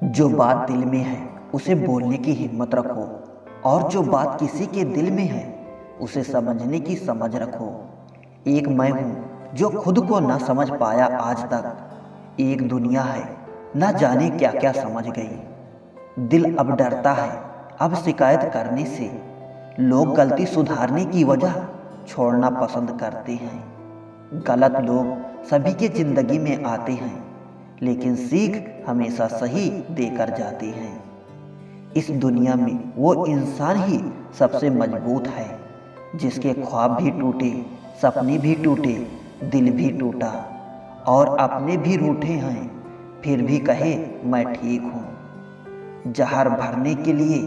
जो बात दिल में है उसे बोलने की हिम्मत रखो, और जो बात किसी के दिल में है उसे समझने की समझ रखो। एक मैं हूँ जो खुद को न समझ पाया आज तक, एक दुनिया है न जाने क्या क्या समझ गई। दिल अब डरता है अब शिकायत करने से, लोग गलती सुधारने की वजह छोड़ना पसंद करते हैं। गलत लोग सभी के जिंदगी में आते हैं, लेकिन सीख हमेशा सही देकर जाते हैं। इस दुनिया में वो इंसान ही सबसे मजबूत है, जिसके ख्वाब भी टूटे, सपने भी टूटे, दिल भी टूटा, और अपने भी रूठे हैं, फिर भी कहे मैं ठीक हूँ। जहर भरने के लिए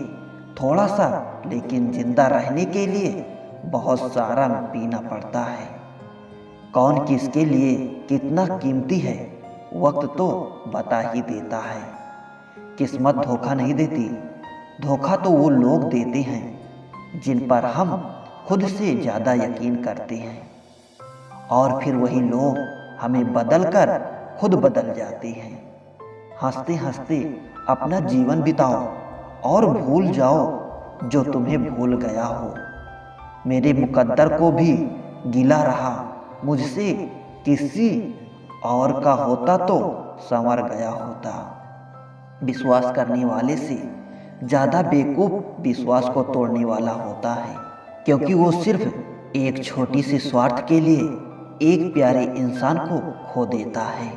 थोड़ा सा, लेकिन जिंदा रहने के लिए बहुत सारा पीना पड़ता है। कौन किसके लिए कितना कीमती है, वक्त तो बता ही देता है। किस्मत धोखा नहीं देती, धोखा तो वो लोग देते हैं जिन पर हम खुद से ज़्यादा यकीन करते हैं, और फिर वही लोग हमें बदल कर खुद बदल जाते हैं। हंसते हंसते अपना जीवन बिताओ और भूल जाओ जो तुम्हें भूल गया हो। मेरे मुकद्दर को भी गिला रहा मुझसे, किसी और का होता तो संवर गया होता। विश्वास करने वाले से ज़्यादा बेवकूफ़ विश्वास को तोड़ने वाला होता है, क्योंकि वो सिर्फ एक छोटी सी स्वार्थ के लिए एक प्यारे इंसान को खो देता है।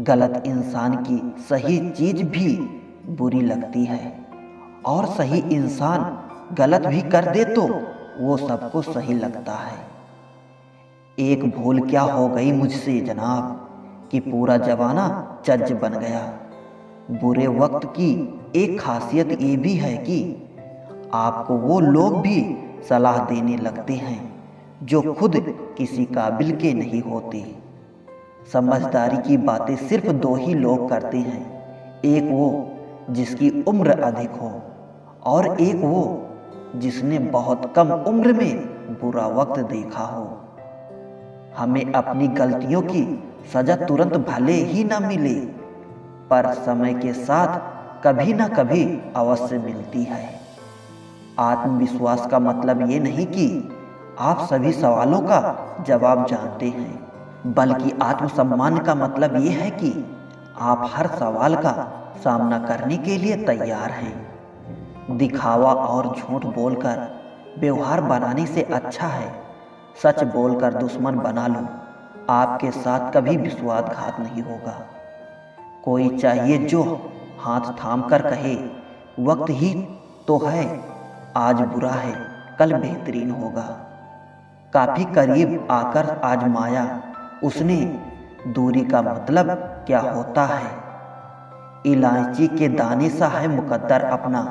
गलत इंसान की सही चीज़ भी बुरी लगती है, और सही इंसान गलत भी कर दे तो वो सबको सही लगता है। एक भूल क्या हो गई मुझसे जनाब, कि पूरा जमाना जज बन गया। बुरे वक्त की एक खासियत ये भी है कि आपको वो लोग भी सलाह देने लगते हैं जो खुद किसी काबिल के नहीं होते। समझदारी की बातें सिर्फ दो ही लोग करते हैं, एक वो जिसकी उम्र अधिक हो, और एक वो जिसने बहुत कम उम्र में बुरा वक्त देखा हो। हमें अपनी गलतियों की सजा तुरंत भले ही ना मिले, पर समय के साथ कभी ना कभी अवश्य मिलती है। आत्मविश्वास का मतलब ये नहीं कि आप सभी सवालों का जवाब जानते हैं, बल्कि आत्मसम्मान का मतलब ये है कि आप हर सवाल का सामना करने के लिए तैयार हैं। दिखावा और झूठ बोलकर व्यवहार बनाने से अच्छा है सच बोलकर दुश्मन बना लो। आपके साथ कभी विश्वासघात नहीं होगा। कोई चाहिए जो हाथ थाम कर कहे वक्त ही तो है, आज बुरा है कल बेहतरीन होगा। काफी करीब आकर आजमाया उसने, दूरी का मतलब क्या होता है। इलायची के दाने सा है मुकद्दर अपना,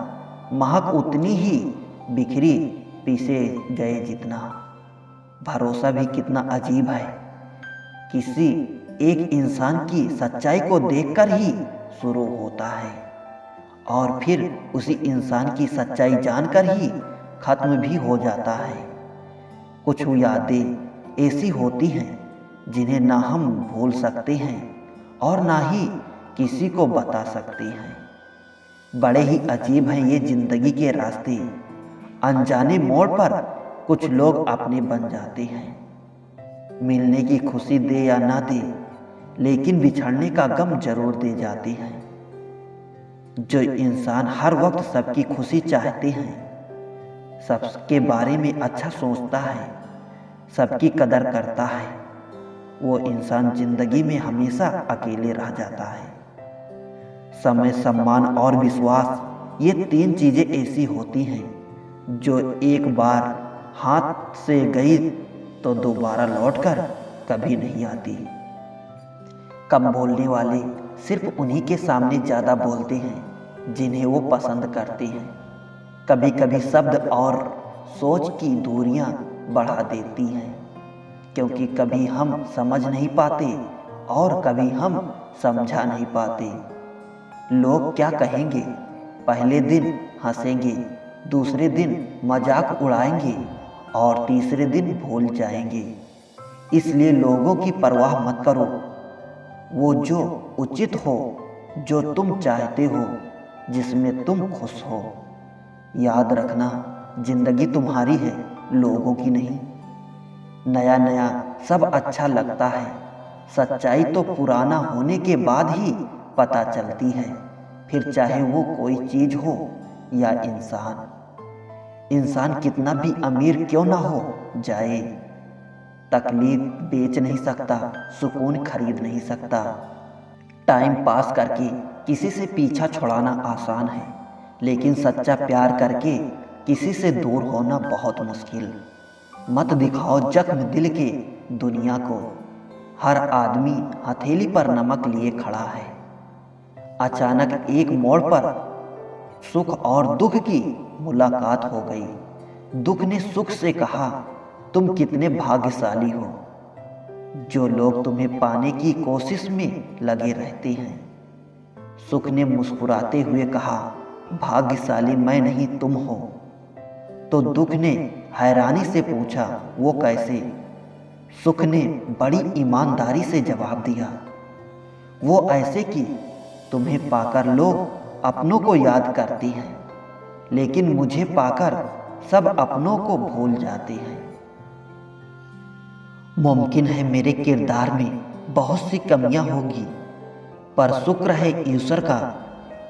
महक उतनी ही बिखरी पीसे गए जितना। भरोसा भी कितना अजीब है, किसी एक इंसान की सच्चाई को देखकर ही शुरू होता है, और फिर उसी इंसान की सच्चाई जानकर ही खत्म भी हो जाता है। कुछ यादें ऐसी होती हैं जिन्हें ना हम भूल सकते हैं और ना ही किसी को बता सकते हैं। बड़े ही अजीब हैं ये जिंदगी के रास्ते, अनजाने मोड़ पर कुछ लोग अपने बन जाते हैं। मिलने की खुशी दे या ना दे, लेकिन बिछड़ने का गम जरूर दे जाते हैं। जो इंसान हर वक्त सबकी खुशी चाहते हैं, सबके बारे में अच्छा सोचता है, सबकी कदर करता है, वो इंसान जिंदगी में हमेशा अकेले रह जाता है। समय, सम्मान और विश्वास, ये तीन चीजें ऐसी होती हैं जो एक बार हाथ से गई तो दोबारा लौटकर कभी नहीं आती। कम बोलने वाले सिर्फ उन्हीं के सामने ज़्यादा बोलते हैं जिन्हें वो पसंद करते हैं। कभी कभी शब्द और सोच की दूरियां बढ़ा देती हैं, क्योंकि कभी हम समझ नहीं पाते और कभी हम समझा नहीं पाते। लोग क्या कहेंगे, पहले दिन हंसेंगे, दूसरे दिन मजाक उड़ाएंगे और तीसरे दिन भूल जाएंगे। इसलिए लोगों की परवाह मत करो, वो जो उचित हो जो तुम चाहते हो, जिसमें तुम खुश हो। याद रखना, जिंदगी तुम्हारी है, लोगों की नहीं। नया नया सब अच्छा लगता है, सच्चाई तो पुराना होने के बाद ही पता चलती है। फिर चाहे वो कोई चीज हो या इंसान। इंसान कितना भी अमीर क्यों ना हो जाए, तकलीफ बेच नहीं सकता, सुकून खरीद नहीं सकता। टाइम पास करके किसी से पीछा छुड़ाना आसान है, लेकिन सच्चा प्यार करके किसी से दूर होना बहुत मुश्किल। मत दिखाओ जख्म दिल के दुनिया को, हर आदमी हथेली पर नमक लिए खड़ा है। अचानक एक मोड़ पर सुख और दुख की मुलाकात हो गई। दुख ने सुख से कहा, तुम कितने भाग्यशाली हो। जो लोग तुम्हें पाने की कोशिश में लगे रहते हैं। सुख ने मुस्कुराते हुए कहा, भाग्यशाली मैं नहीं तुम हो। तो दुख ने हैरानी से पूछा, वो कैसे? सुख ने बड़ी ईमानदारी से जवाब दिया, वो ऐसे कि तुम्हें पाकर लोग अपनों को याद करते हैं, लेकिन मुझे पाकर सब अपनों को भूल जाते हैं। मुमकिन है मेरे किरदार में बहुत सी कमियां होंगी, पर शुक्र है ईश्वर का,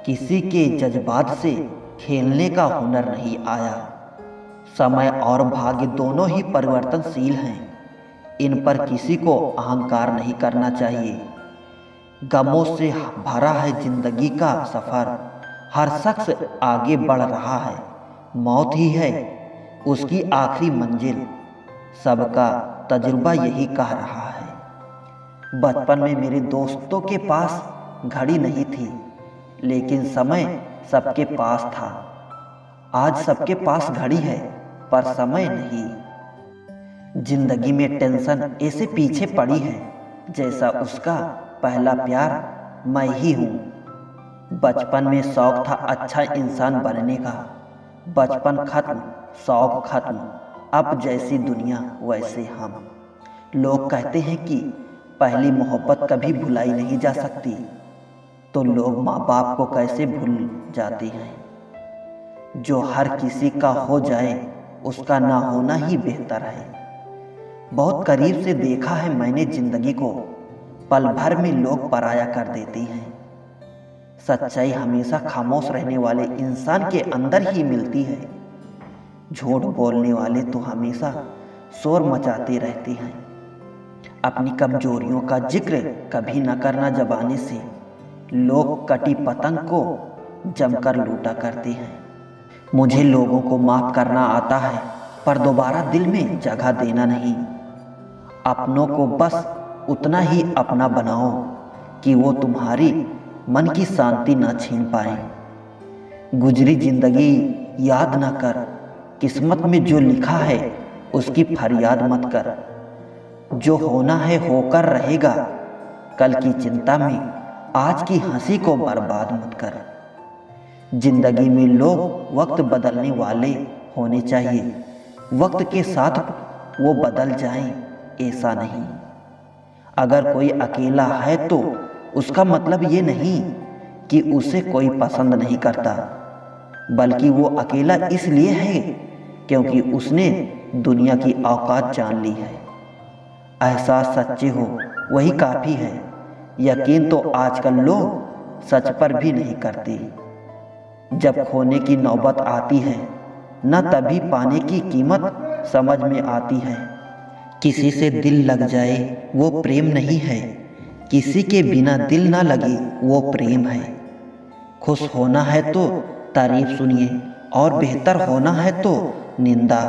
किसी के जज्बात से खेलने का हुनर नहीं आया। समय और भाग्य दोनों ही परिवर्तनशील हैं, इन पर किसी को अहंकार नहीं करना चाहिए। गमों से भरा है जिंदगी का सफर, हर शख्स आगे बढ़ रहा है, मौत ही है उसकी आखिरी मंजिल, सबका तजुर्बा यही कह रहा है। बचपन में मेरे दोस्तों के पास घड़ी नहीं थी, लेकिन समय सबके पास था। आज सबके पास घड़ी है, पर समय नहीं। जिंदगी में टेंशन ऐसे पीछे पड़ी है, जैसा उसका पहला प्यार मैं ही हूँ। बचपन में शौक था अच्छा इंसान बनने का, बचपन खत्म, शौक खत्म, अब जैसी दुनिया वैसे हम। लोग कहते हैं कि पहली मोहब्बत कभी भुलाई नहीं जा सकती, तो लोग माँ बाप को कैसे भूल जाते हैं। जो हर किसी का हो जाए, उसका ना होना ही बेहतर है। बहुत करीब से देखा है मैंने जिंदगी को, पल भर में लोग पराया कर देते हैं। सच्चाई हमेशा खामोश रहने वाले इंसान के अंदर ही मिलती है। झूठ बोलने वाले तो हमेशा शोर मचाते रहते हैं। अपनी कमजोरियों का जिक्र कभी न करना जबाने से, लोग कटी पतंग को जमकर लूटा करते हैं। मुझे लोगों को माफ करना आता है, पर दोबारा दिल में जगह देना नहीं। अपनों को बस उतना ही अपना बनाओ कि वो तुम्हारी मन की शांति न छीन पाए। गुजरी जिंदगी याद न कर, किस्मत में जो लिखा है उसकी फरियाद मत कर। जो होना है होकर रहेगा, कल की चिंता में आज की हंसी को बर्बाद मत कर। जिंदगी में लोग वक्त बदलने वाले होने चाहिए, वक्त के साथ वो बदल जाएं, ऐसा नहीं। अगर कोई अकेला है तो उसका मतलब ये नहीं कि उसे कोई पसंद नहीं करता, बल्कि वो अकेला इसलिए है क्योंकि उसने दुनिया की औकात जान ली है। एहसास सच्चे हो वही काफ़ी है, यकीन तो आजकल लोग सच पर भी नहीं करते। जब खोने की नौबत आती है, न तभी पाने की कीमत समझ में आती है। किसी से दिल लग जाए वो प्रेम नहीं है, किसी के बिना दिल ना लगे वो प्रेम है। खुश होना है तो तारीफ सुनिए, और बेहतर होना है तो निंदा।